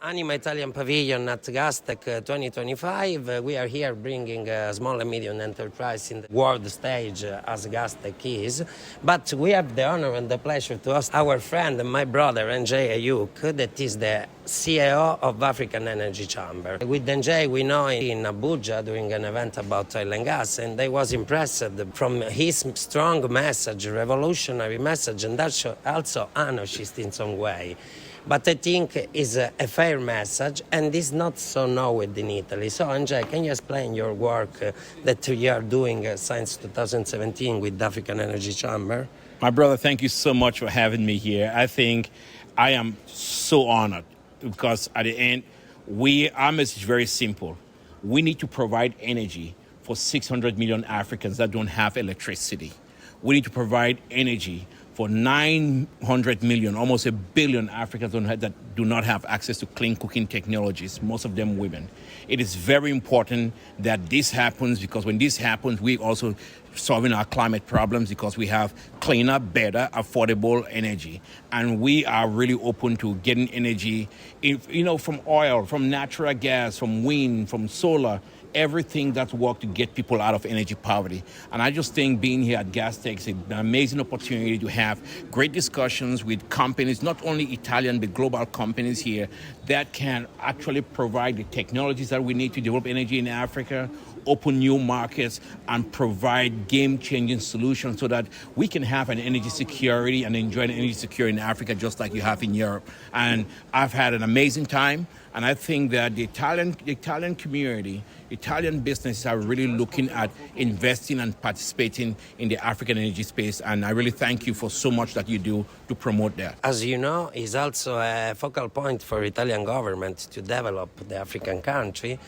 ANIMAItalianPavilion at Gastech 2025. We are here bringing a small and medium enterprise in the world stage as Gastech is. But we have the honor and the pleasure to host our friend and my brother NJ Ayuk, that is the CEO of African Energy Chamber. With NJ, we know in Abuja during an event about oil and gas, and I was impressed from his strong message, revolutionary message, and also anarchist in some way. But I think it's a fair message, and it's not so known in Italy. So, NJ, can you explain your work that you are doing since 2017 with the African Energy Chamber? My brother, thank you so much for having me here. I think I am so honored because at the end, our message is very simple. We need to provide energy for 600 million Africans that don't have electricity. We need to provide energy for 900 million, almost 1 billion Africans that do not have access to clean cooking technologies, most of them women. It is very important that this happens, because when this happens, we also solving our climate problems, because we have cleaner, better, affordable energy. And we are really open to getting energy, from oil, from natural gas, from wind, from solar, everything that's worked to get people out of energy poverty. And I just think being here at Gastech is an amazing opportunity to have great discussions with companies, not only Italian, but global companies here that can actually provide the technologies that we need to develop energy in Africa, open new markets, and provide game-changing solutions so that we can have an energy security and enjoy an energy security in Africa just like you have in Europe. And I've had an amazing time, and I think that the Italian community, Italian businesses are really looking at investing and participating in the African energy space, and I really thank you for so much that you do to promote that. As you know, it's also a focal point for Italian government to develop the African country.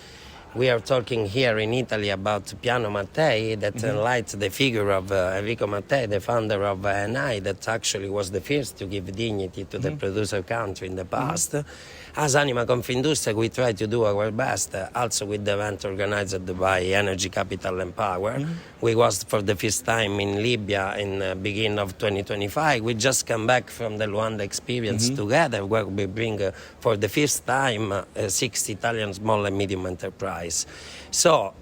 We are talking here in Italy about Piano Mattei, that enlightened the figure of Enrico Mattei, the founder of ENI, that actually was the first to give dignity to the producer country in the past. As Anima Confindustria, we try to do our best, also with the event organized by Energy, Capital and Power. We was for the first time in Libya in the beginning of 2025. We just come back from the Luanda experience together, where we bring for the first time 6 Italian small and medium enterprise. So,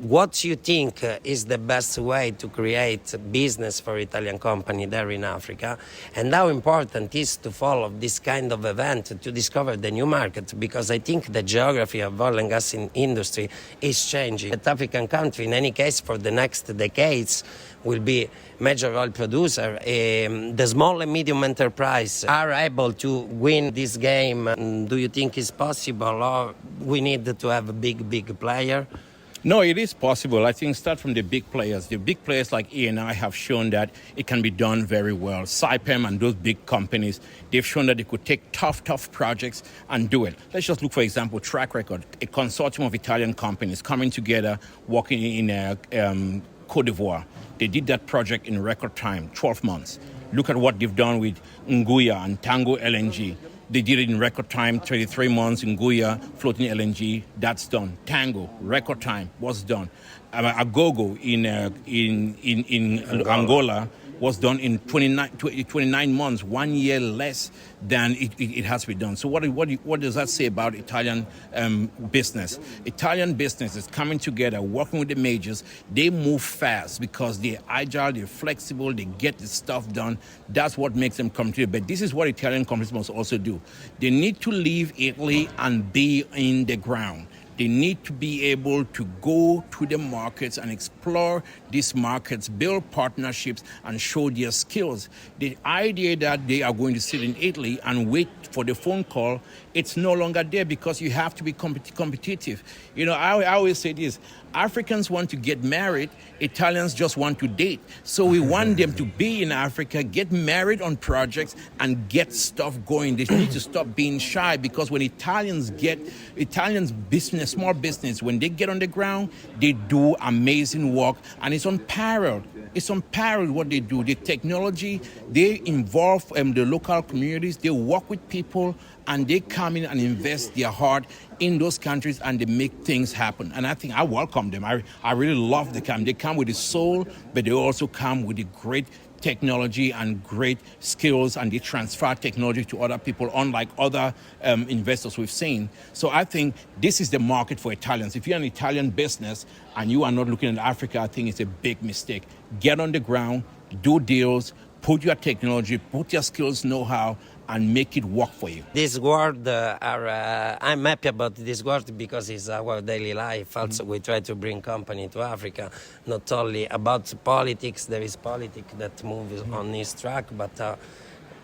what do you think is the best way to create business for Italian company there in Africa? And how important is to follow this kind of event to discover the new market? Because I think the geography of oil and gas industry is changing. The African country, in any case, for the next decades, will be major oil producer. The small and medium enterprise are able to win this game. Do you think it's possible, or we need to have a big player? No, it is possible. I think start from the big players. The big players like ANI have shown that it can be done very well. Saipem and those big companies, they've shown that they could take tough projects and do it. Let's just look, for example, track record. A consortium of Italian companies coming together, working in Cote d'Ivoire. They did that project in record time, 12 months. Look at what they've done with Nguya and Tango LNG. They did it in record time, 23 months. Nguya, floating LNG, that's done. Tango, record time, was done. Agogo in Angola was done in 29 months, 1 year less than it has been done. So what does that say about Italian business? Italian business is coming together, working with the majors. They move fast because they're agile, they're flexible, they get the stuff done. That's what makes them competitive. But this is what Italian companies must also do. They need to leave Italy and be in the ground. They need to be able to go to the markets and explore these markets, build partnerships, and show their skills. The idea that they are going to sit in Italy and wait for the phone call, it's no longer there, because you have to be competitive. I always say this: Africans want to get married, Italians just want to date. So we want them to be in Africa, get married on projects, and get stuff going. They need to stop being shy, because when Italians business, small business, when they get on the ground, they do amazing work, and it's unparalleled. It's unparalleled what they do. The technology, they involve the local communities, they work with people, and they come in and invest their heart in those countries, and they make things happen. And I think I welcome them. I really love the come. They come with the soul, but they also come with the great technology and great skills, and they transfer technology to other people, unlike other investors we've seen. So I think this is the market for Italians. If you're an Italian business and you are not looking at Africa, I think it's a big mistake. Get on the ground, do deals, put your technology, put your skills, know-how, and make it work for you. This world, I'm happy about this world because it's our daily life. Also, we try to bring company to Africa, not only about politics. There is politics that moves on this track, but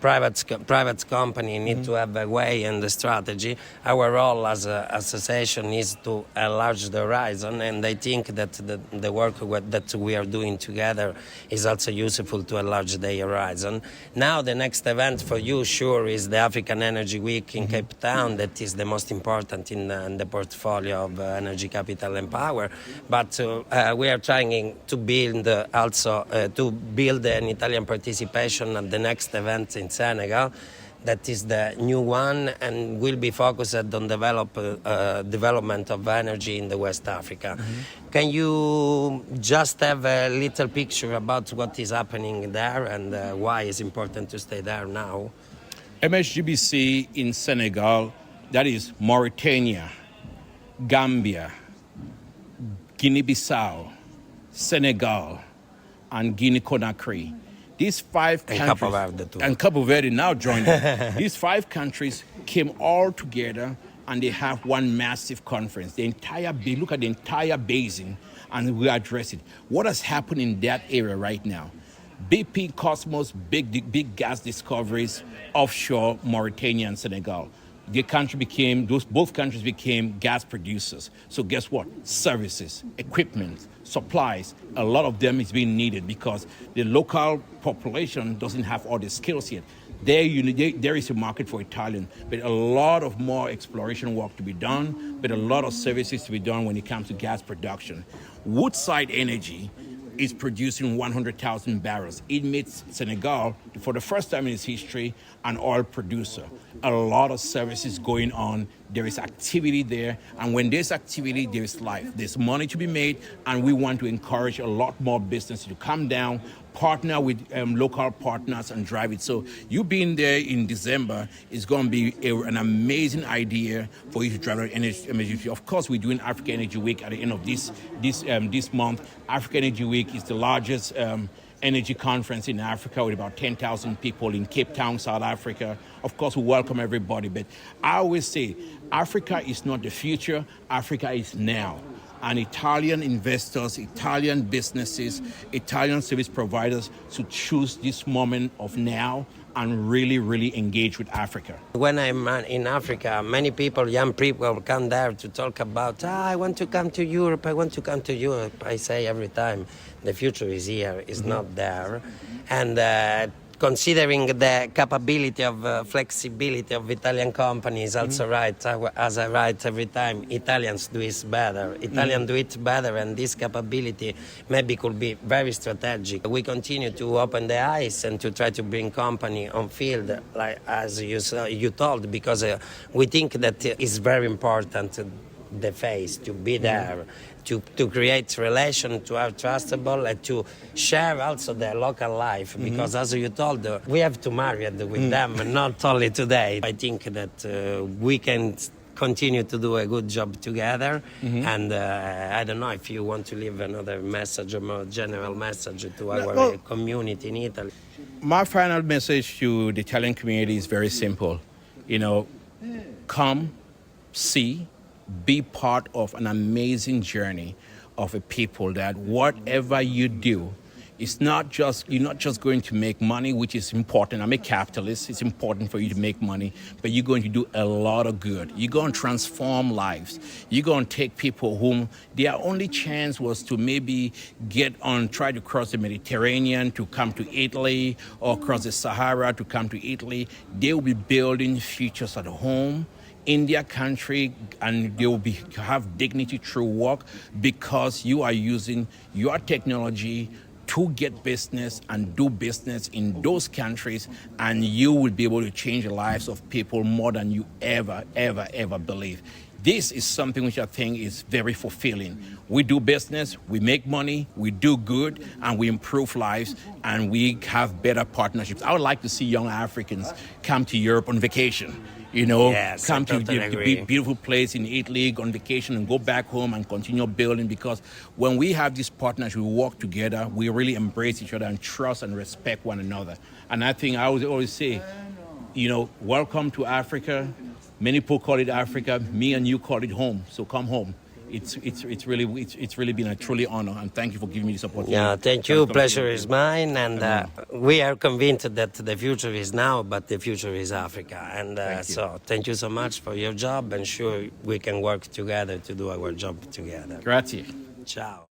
private company need to have a way and a strategy. Our role as an association is to enlarge the horizon, and I think that the work that we are doing together is also useful to enlarge the horizon. Now the next event for you, sure, is the African Energy Week in Cape Town. That is the most important in the portfolio of Energy, Capital and Power. But we are trying to build an Italian participation at the next event in Senegal. That is the new one and will be focused on development of energy in the West Africa. Can you just have a little picture about what is happening there and why it's important to stay there now? MSGBC in Senegal, that is Mauritania, Gambia, Guinea-Bissau, Senegal, and Guinea-Conakry. These 5 countries, Cape Verde too. And Cape Verde now joined them. These 5 countries came all together and they have one massive conference. Look at the entire basin and we address it. What has happened in that area right now? BP, Cosmos, big gas discoveries offshore Mauritania and Senegal. Both countries became gas producers. So guess what? Services, equipment, supplies, a lot of them is being needed because the local population doesn't have all the skills yet. There is a market for Italian, but a lot of more exploration work to be done, but a lot of services to be done when it comes to gas production. Woodside Energy is producing 100,000 barrels. It made Senegal, for the first time in its history, an oil producer. A lot of services going on. There is activity there. And when there's activity, there is life. There's money to be made. And we want to encourage a lot more business to come down, partner with local partners and drive it. So you being there in December is going to be an amazing idea for you to drive energy. Of course, we're doing Africa Energy Week at the end of this month. Africa Energy Week is the largest energy conference in Africa with about 10,000 people in Cape Town, South Africa. Of course, we welcome everybody, but I always say Africa is not the future, Africa is now. And Italian investors, Italian businesses, Italian service providers should choose this moment of now and really, really engage with Africa. When I'm in Africa, many people, young people, come there to talk about, I want to come to Europe, I want to come to Europe. I say every time, the future is here, it's not there. And considering the capability of flexibility of Italian companies, also right, as I write every time, Italians do it better. Italians do it better, and this capability maybe could be very strategic. We continue to open the eyes and to try to bring company on field, like as you told, because we think that it's very important, the face, to be there. To create relation, to have trustable, and to share also the local life. Because as you told, we have to marry with them, not only today. I think that we can continue to do a good job together. And I don't know if you want to leave another message, a more general message to our community in Italy. My final message to the Italian community is very simple. Come, see, be part of an amazing journey of a people that whatever you do, you're not just going to make money, which is important. I'm a capitalist. It's important for you to make money, but you're going to do a lot of good. You're going to transform lives. You're going to take people whom their only chance was to maybe try to cross the Mediterranean to come to Italy or cross the Sahara to come to Italy. They will be building futures at home in their country, and they will have dignity through work because you are using your technology to get business and do business in those countries, and you will be able to change the lives of people more than you ever believe. this is something which I think is very fulfilling. We do business, we make money, we do good, and we improve lives, and we have better partnerships. I would like to see young Africans come to Europe on vacation. You know, Yes, come I to totally the agree. beautiful place in Italy on vacation and go back home and continue building, because when we have this partnership, we work together, we really embrace each other and trust and respect one another. And I think I always say, you know, welcome to Africa. Many people call it Africa. Me and you call it home. So come home. It's really been a truly honor, and thank you for giving me this opportunity. Yeah, thank you. Pleasure is mine, and we are convinced that the future is now, but the future is Africa. And so, thank you so much for your job, and sure we can work together to do our job together. Grazie. Ciao.